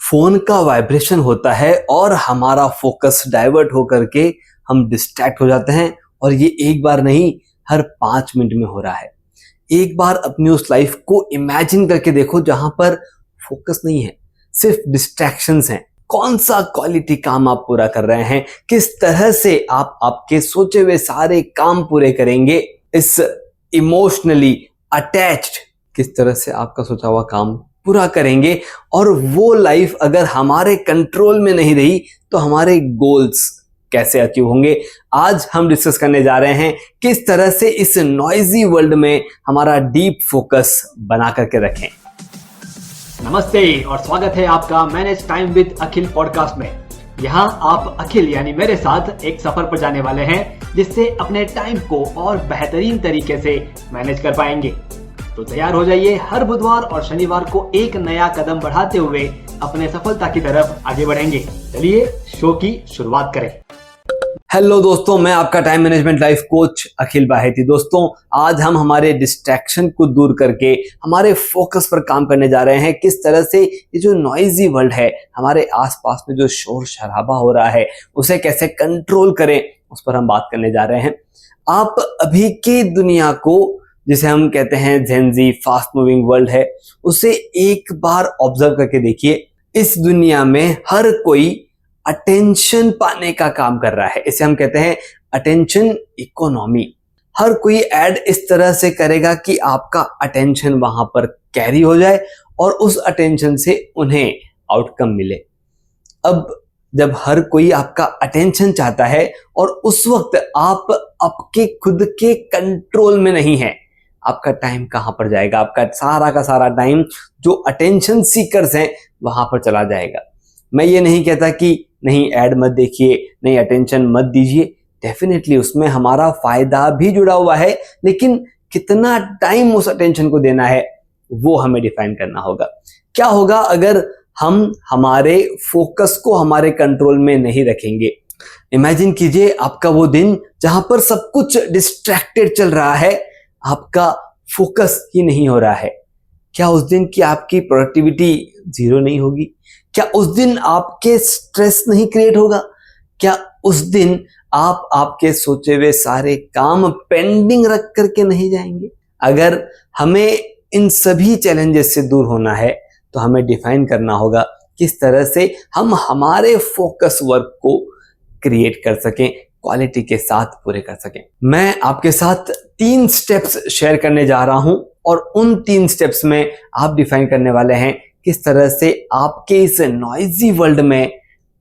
Phone का vibration होता है और हमारा फोकस डाइवर्ट होकर के हम डिस्ट्रैक्ट हो जाते हैं। और ये एक बार नहीं, हर 5 मिनट में हो रहा है। एक बार अपनी उस लाइफ को इमेजिन करके देखो जहां पर फोकस नहीं है, सिर्फ डिस्ट्रैक्शंस हैं। कौन सा क्वालिटी काम आप पूरा कर रहे हैं, किस तरह से आप आपके सोचे हुए सारे काम पूरे करेंगे, इस इमोशनली अटैच्ड किस तरह से आपका सोचा हुआ काम पूरा करेंगे। और वो लाइफ अगर हमारे कंट्रोल में नहीं रही तो हमारे गोल्स कैसे अचीव होंगे। आज हम डिस्कस करने जा रहे हैं किस तरह से इस नॉइजी वर्ल्ड में हमारा डीप फोकस बना करके रखें। नमस्ते और स्वागत है आपका manage time with Akhil podcast में। यहाँ आप अखिल यानी मेरे साथ एक सफर पर जाने वाले हैं जिससे अपने टाइम को और बेहतरीन तरीके से मैनेज कर पाएंगे। तो तैयार हो जाइए, हर बुधवार और शनिवार को एक नया कदम बढ़ाते हुए अपने सफलता की तरफ आगे बढ़ेंगे। चलिए शो की शुरुआत करें। हेलो दोस्तों, मैं आपका टाइम मैनेजमेंट लाइफ कोच अखिल बाहेती। दोस्तों, आज हम हमारे डिस्ट्रैक्शन को दूर करके हमारे फोकस पर काम करने जा रहे हैं। किस तरह से ये जो नॉइजी वर्ल्ड है, हमारे आसपास में जो शोर शराबा हो रहा है, उसे कैसे कंट्रोल करें, उस पर हम बात करने जा रहे हैं। आप अभी की दुनिया को, जिसे हम कहते हैं जेनजी फास्ट मूविंग वर्ल्ड है, उसे एक बार ऑब्जर्व करके देखिए। इस दुनिया में हर कोई अटेंशन पाने का काम कर रहा है। इसे हम कहते हैं अटेंशन इकोनॉमी। हर कोई ऐड इस तरह से करेगा कि आपका अटेंशन वहां पर कैरी हो जाए और उस अटेंशन से उन्हें आउटकम मिले। अब जब हर कोई आपका अटेंशन चाहता है और उस वक्त आप आपके खुद के कंट्रोल में नहीं है, आपका टाइम कहां पर जाएगा? आपका सारा का सारा टाइम जो अटेंशन सीकर्स हैं वहां पर चला जाएगा। मैं ये नहीं कहता कि नहीं ऐड मत देखिए, नहीं अटेंशन मत दीजिए। डेफिनेटली उसमें हमारा फायदा भी जुड़ा हुआ है, लेकिन कितना टाइम उस अटेंशन को देना है वो हमें डिफाइन करना होगा। क्या होगा अगर हम हमारे फोकस को हमारे कंट्रोल में नहीं रखेंगे? इमेजिन कीजिए आपका वो दिन जहां पर सब कुछ डिस्ट्रैक्टेड चल रहा है, आपका फोकस ही नहीं हो रहा है। क्या उस दिन की आपकी प्रोडक्टिविटी जीरो नहीं होगी? क्या उस दिन आपके स्ट्रेस नहीं क्रिएट होगा? क्या उस दिन आप आपके सोचे हुए सारे काम पेंडिंग रख करके नहीं जाएंगे? अगर हमें इन सभी चैलेंजेस से दूर होना है तो हमें डिफाइन करना होगा किस तरह से हम हमारे फोकस वर्क को क्रिएट कर सकें, क्वालिटी के साथ पूरे कर सकें। मैं आपके साथ 3 स्टेप्स शेयर करने जा रहा हूं और उन 3 स्टेप्स में आप डिफाइन करने वाले हैं किस तरह से आपके इस नॉइजी वर्ल्ड में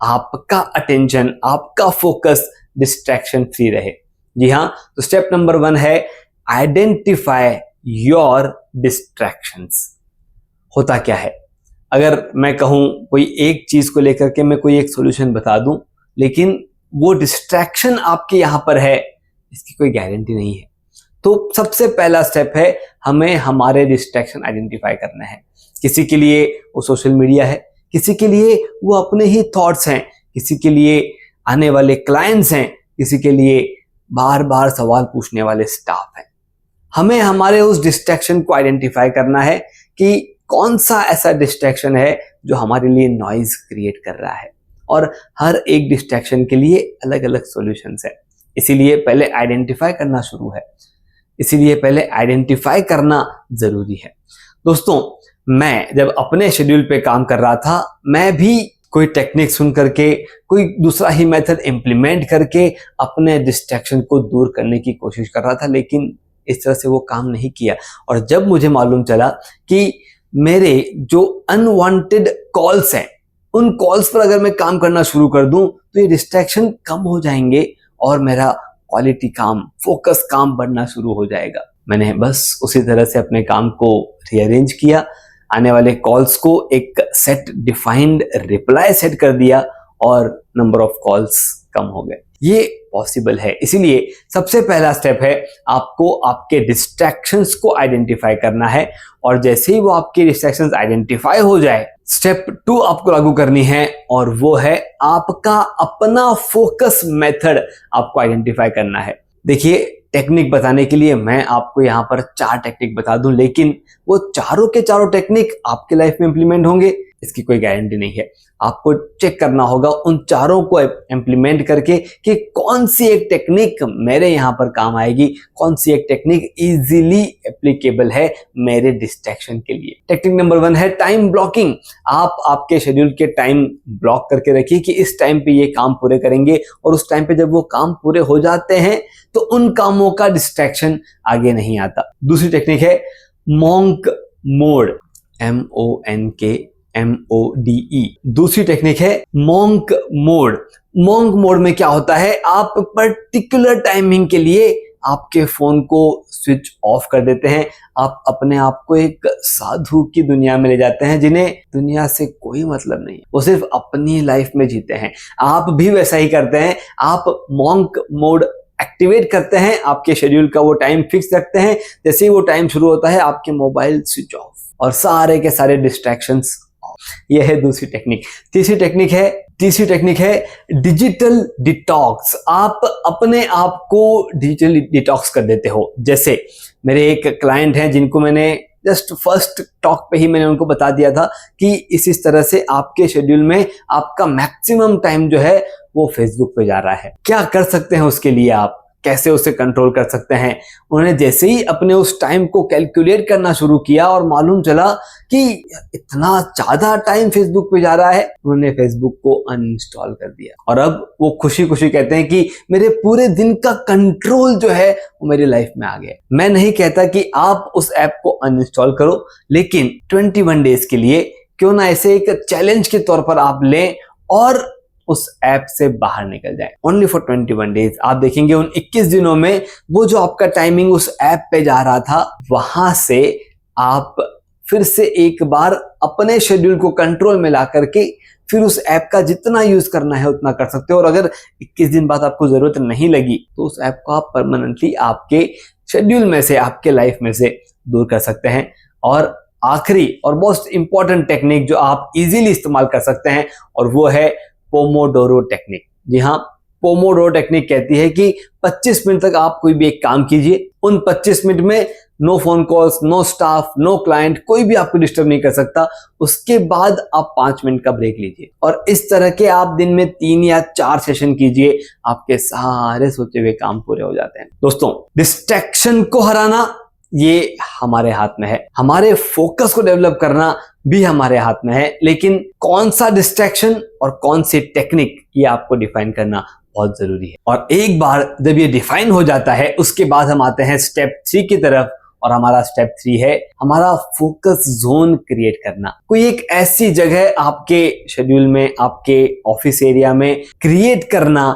आपका अटेंशन, आपका फोकस डिस्ट्रैक्शन फ्री रहे। जी हाँ, तो स्टेप नंबर 1 है आइडेंटिफाई योर डिस्ट्रैक्शंस। होता क्या है, अगर मैं कहूं कोई एक चीज को लेकर के मैं कोई एक सॉल्यूशन बता दूं, लेकिन वो डिस्ट्रैक्शन आपके यहां पर है, इसकी कोई गारंटी नहीं है। तो सबसे पहला स्टेप है हमें हमारे डिस्ट्रैक्शन आइडेंटिफाई करना है। किसी के लिए वो सोशल मीडिया है, किसी के लिए वो अपने ही थॉट्स हैं, किसी के लिए आने वाले क्लाइंट्स हैं, किसी के लिए बार बार सवाल पूछने वाले स्टाफ हैं। हमें हमारे उस डिस्ट्रैक्शन को आइडेंटिफाई करना है कि कौन सा ऐसा डिस्ट्रैक्शन है जो हमारे लिए नॉइज क्रिएट कर रहा है, और हर एक डिस्ट्रैक्शन के लिए अलग अलग सॉल्यूशंस है। इसीलिए पहले आइडेंटिफाई करना शुरू है, इसीलिए पहले आइडेंटिफाई करना जरूरी है। दोस्तों, मैं जब अपने शेड्यूल पे काम कर रहा था, मैं भी कोई टेक्निक सुन करके, कोई दूसरा ही मेथड इंप्लीमेंट करके अपने डिस्ट्रैक्शन को दूर करने की कोशिश कर रहा था, लेकिन इस तरह से वो काम नहीं किया। और जब मुझे मालूम चला कि मेरे जो अनवांटेड कॉल्स हैं, उन कॉल्स पर अगर मैं काम करना शुरू कर दूं तो ये डिस्ट्रैक्शन कम हो जाएंगे और मेरा क्वालिटी काम, फोकस काम बढ़ना शुरू हो जाएगा। मैंने बस उसी तरह से अपने काम को रीअरेंज किया, आने वाले कॉल्स को एक सेट डिफाइंड रिप्लाई सेट कर दिया और नंबर ऑफ कॉल्स कम हो गए। ये पॉसिबल है। इसीलिए सबसे पहला स्टेप है आपको आपके डिस्ट्रैक्शंस को आइडेंटिफाई करना है, और जैसे ही वो आपके डिस्ट्रैक्शंस आइडेंटिफाई हो जाए, स्टेप 2 आपको लागू करनी है, और वो है आपका अपना फोकस मेथड आपको आइडेंटिफाई करना है। देखिए, टेक्निक बताने के लिए मैं आपको यहाँ पर 4 टेक्निक बता दूं, लेकिन वो चारों के चारों टेक्निक आपके लाइफ में इंप्लीमेंट होंगे इसकी कोई गारंटी नहीं है। आपको चेक करना होगा उन चारों को इम्प्लीमेंट करके कि कौन सी एक टेक्निक मेरे यहाँ पर काम आएगी, कौन सी एक टेक्निक इजीली एप्लीकेबल है मेरे डिस्ट्रैक्शन के लिए। टेक्निक नंबर 1 है टाइम ब्लॉकिंग। आप आपके शेड्यूल के टाइम ब्लॉक करके रखिए कि इस टाइम पे ये काम पूरे करेंगे, और उस टाइम पे जब वो काम पूरे हो जाते हैं तो उन कामों का डिस्ट्रैक्शन आगे नहीं आता। दूसरी टेक्निक है मॉन्क मोड, MONKMODE। दूसरी टेक्निक है मॉन्क मोड। मॉन्क मोड में क्या होता है, आप पर्टिकुलर टाइमिंग के लिए आपके फोन को स्विच ऑफ कर देते हैं। आप अपने आप को एक साधु की दुनिया में ले जाते हैं जिन्हें दुनिया से कोई मतलब नहीं, वो सिर्फ अपनी लाइफ में जीते हैं। आप भी वैसा ही करते हैं। आप मॉन्क मोड एक्टिवेट करते हैं, आपके शेड्यूल का वो टाइम फिक्स रखते हैं। जैसे ही वो टाइम शुरू होता है आपके मोबाइल स्विच ऑफ और सारे के सारे डिस्ट्रैक्शंस ऑफ। यह है दूसरी टेक्निक। तीसरी टेक्निक है डिजिटल डिटॉक्स। आप अपने आप को डिजिटल डिटॉक्स कर देते हो। जैसे मेरे एक क्लाइंट हैं जिनको मैंने जस्ट फर्स्ट टॉक पे ही मैंने उनको बता दिया था कि इस तरह से आपके शेड्यूल में आपका मैक्सिमम टाइम जो है वो फेसबुक पे जा रहा है। क्या कर सकते हैं उसके लिए, आप कैसे उसे कंट्रोल कर सकते हैं। उन्होंने जैसे ही अपने उस टाइम को कैलकुलेट करना शुरू किया और मालूम चला कि इतना ज्यादा टाइम फेसबुक पे जा रहा है, उन्होंने फेसबुक को अनइंस्टॉल कर दिया। और अब वो खुशी खुशी कहते हैं कि मेरे पूरे दिन का कंट्रोल जो है वो मेरी लाइफ में आ गया। मैं नहीं कहता कि आप उस ऐप को अनइंस्टॉल करो, लेकिन 21 डेज के लिए क्यों ना ऐसे एक चैलेंज के तौर पर आप लें और उस ऐप से बाहर निकल जाए। Only for 21 days. आप देखेंगे उन 21 दिनों में वो जो आपका टाइमिंग उस ऐप पे जा रहा था, वहां से आप फिर से एक बार अपने शेड्यूल को कंट्रोल में ला करके फिर उस ऐप का जितना यूज करना है उतना कर सकते हो। और अगर 21 दिन बाद आपको जरूरत नहीं लगी तो उस ऐप को आप परमानेंटली आपके शेड्यूल में से, आपके लाइफ में से दूर कर सकते हैं। और आखिरी और मोस्ट इंपॉर्टेंट टेक्निक जो आप इजीली इस्तेमाल कर सकते हैं, और वो है पोमोडोरो टेक्निक। जी हाँ, पोमोडोरो टेक्निक कहती है कि 25 मिनट तक आप कोई भी एक काम कीजिए। उन 25 मिनट में no phone calls, no staff, no client, कोई भी आपको डिस्टर्ब नहीं कर सकता। उसके बाद आप 5 मिनट का ब्रेक लीजिए और इस तरह के आप दिन में 3 या 4 सेशन कीजिए। आपके सारे सोचे हुए काम पूरे हो जाते हैं। दोस्तों, डिस्ट्रैक्शन को हराना ये हमारे हाथ में है, हमारे फोकस को डेवलप करना भी हमारे हाथ में है, लेकिन कौन सा डिस्ट्रैक्शन और कौन सी टेक्निक ये आपको डिफाइन करना बहुत जरूरी है। और एक बार जब ये डिफाइन हो जाता है उसके बाद हम आते हैं स्टेप 3 की तरफ, और हमारा स्टेप 3 है हमारा फोकस जोन क्रिएट करना। कोई एक ऐसी जगह आपके शेड्यूल में, आपके ऑफिस एरिया में क्रिएट करना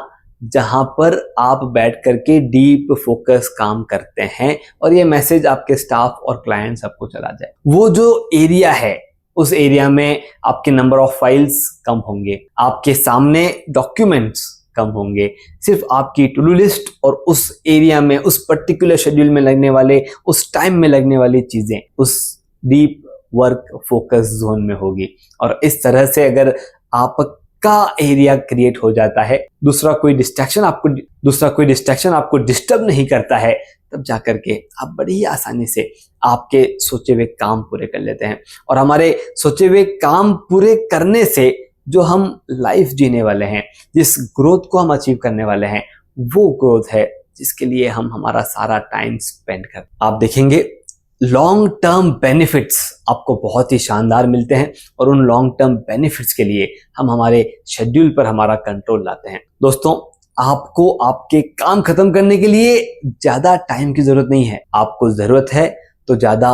जहां पर आप बैठ करके डीप फोकस काम करते हैं और ये मैसेज आपके स्टाफ और क्लाइंट सबको चला जाए। वो जो एरिया है, उस एरिया में आपके नंबर ऑफ फाइल्स कम होंगे, आपके सामने डॉक्यूमेंट्स कम होंगे, सिर्फ आपकी टू डू लिस्ट और उस एरिया में, उस पर्टिकुलर शेड्यूल में लगने वाले, उस टाइम में लगने वाली चीजें उस डीप वर्क फोकस जोन में होगी। और इस तरह से अगर आपका एरिया क्रिएट हो जाता है, दूसरा कोई डिस्ट्रैक्शन आपको डिस्टर्ब नहीं करता है, तब जाकर के आप बड़ी ही आसानी से आपके सोचे हुए काम पूरे कर लेते हैं। और हमारे सोचे हुए काम पूरे करने से जो हम लाइफ जीने वाले हैं, जिस ग्रोथ को हम अचीव करने वाले हैं, वो ग्रोथ है जिसके लिए हम हमारा सारा टाइम स्पेंड करते हैं। आप देखेंगे लॉन्ग टर्म बेनिफिट्स आपको बहुत ही शानदार मिलते हैं, और उन लॉन्ग टर्म बेनिफिट्स के लिए हम हमारे शेड्यूल पर हमारा कंट्रोल लाते हैं। दोस्तों, आपको आपके काम खत्म करने के लिए ज्यादा टाइम की जरूरत नहीं है, आपको जरूरत है तो ज्यादा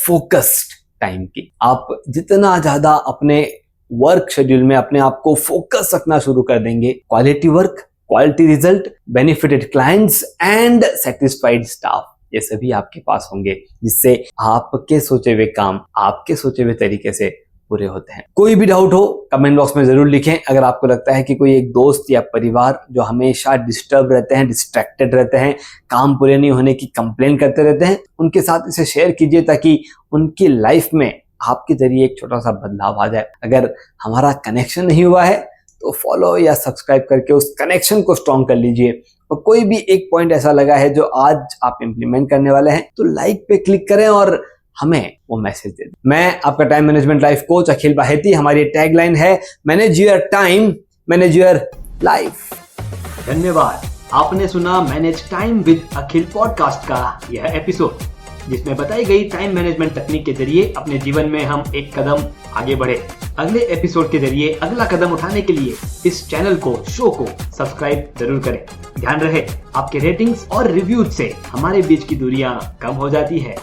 फोकस्ड टाइम की। आप जितना ज्यादा अपने वर्क शेड्यूल में अपने आप को फोकस रखना शुरू कर देंगे, quality work, quality result, benefited clients and satisfied staff, ये सभी आपके पास होंगे, जिससे आपके सोचे हुए काम आपके सोचे हुए तरीके से पूरे होते हैं। कोई भी डाउट हो कमेंट बॉक्स में जरूर लिखें। अगर आपको लगता है कि कोई एक दोस्त या परिवार जो हमेशा डिस्टर्ब रहते हैं, डिस्ट्रैक्टेड रहते हैं, काम पूरे नहीं होने की कंप्लेन करते रहते हैं, उनके साथ इसे शेयर कीजिए ताकि उनकी लाइफ में आपके जरिए एक छोटा सा बदलाव आ जाए। अगर हमारा कनेक्शन नहीं हुआ है तो फॉलो या सब्सक्राइब करके उस कनेक्शन को स्ट्रॉन्ग कर लीजिए। और कोई भी एक पॉइंट ऐसा लगा है जो आज आप इंप्लीमेंट करने वाले हैं तो लाइक पे क्लिक करें और हमें वो मैसेज दे दें। मैं आपका टाइम मैनेजमेंट लाइफ कोच अखिल बाहेती। हमारी टैगलाइन है manage your time, manage your life. धन्यवाद। आपने सुना manage time with Akhil podcast का यह एपिसोड, जिसमें बताई गई टाइम मैनेजमेंट तकनीक के जरिए अपने जीवन में हम एक कदम आगे बढ़े। अगले एपिसोड के जरिए अगला कदम उठाने के लिए इस चैनल को, शो को सब्सक्राइब जरूर करें। ध्यान रहे, आपके रेटिंग्स और रिव्यूज से हमारे बीच की दूरियां कम हो जाती है।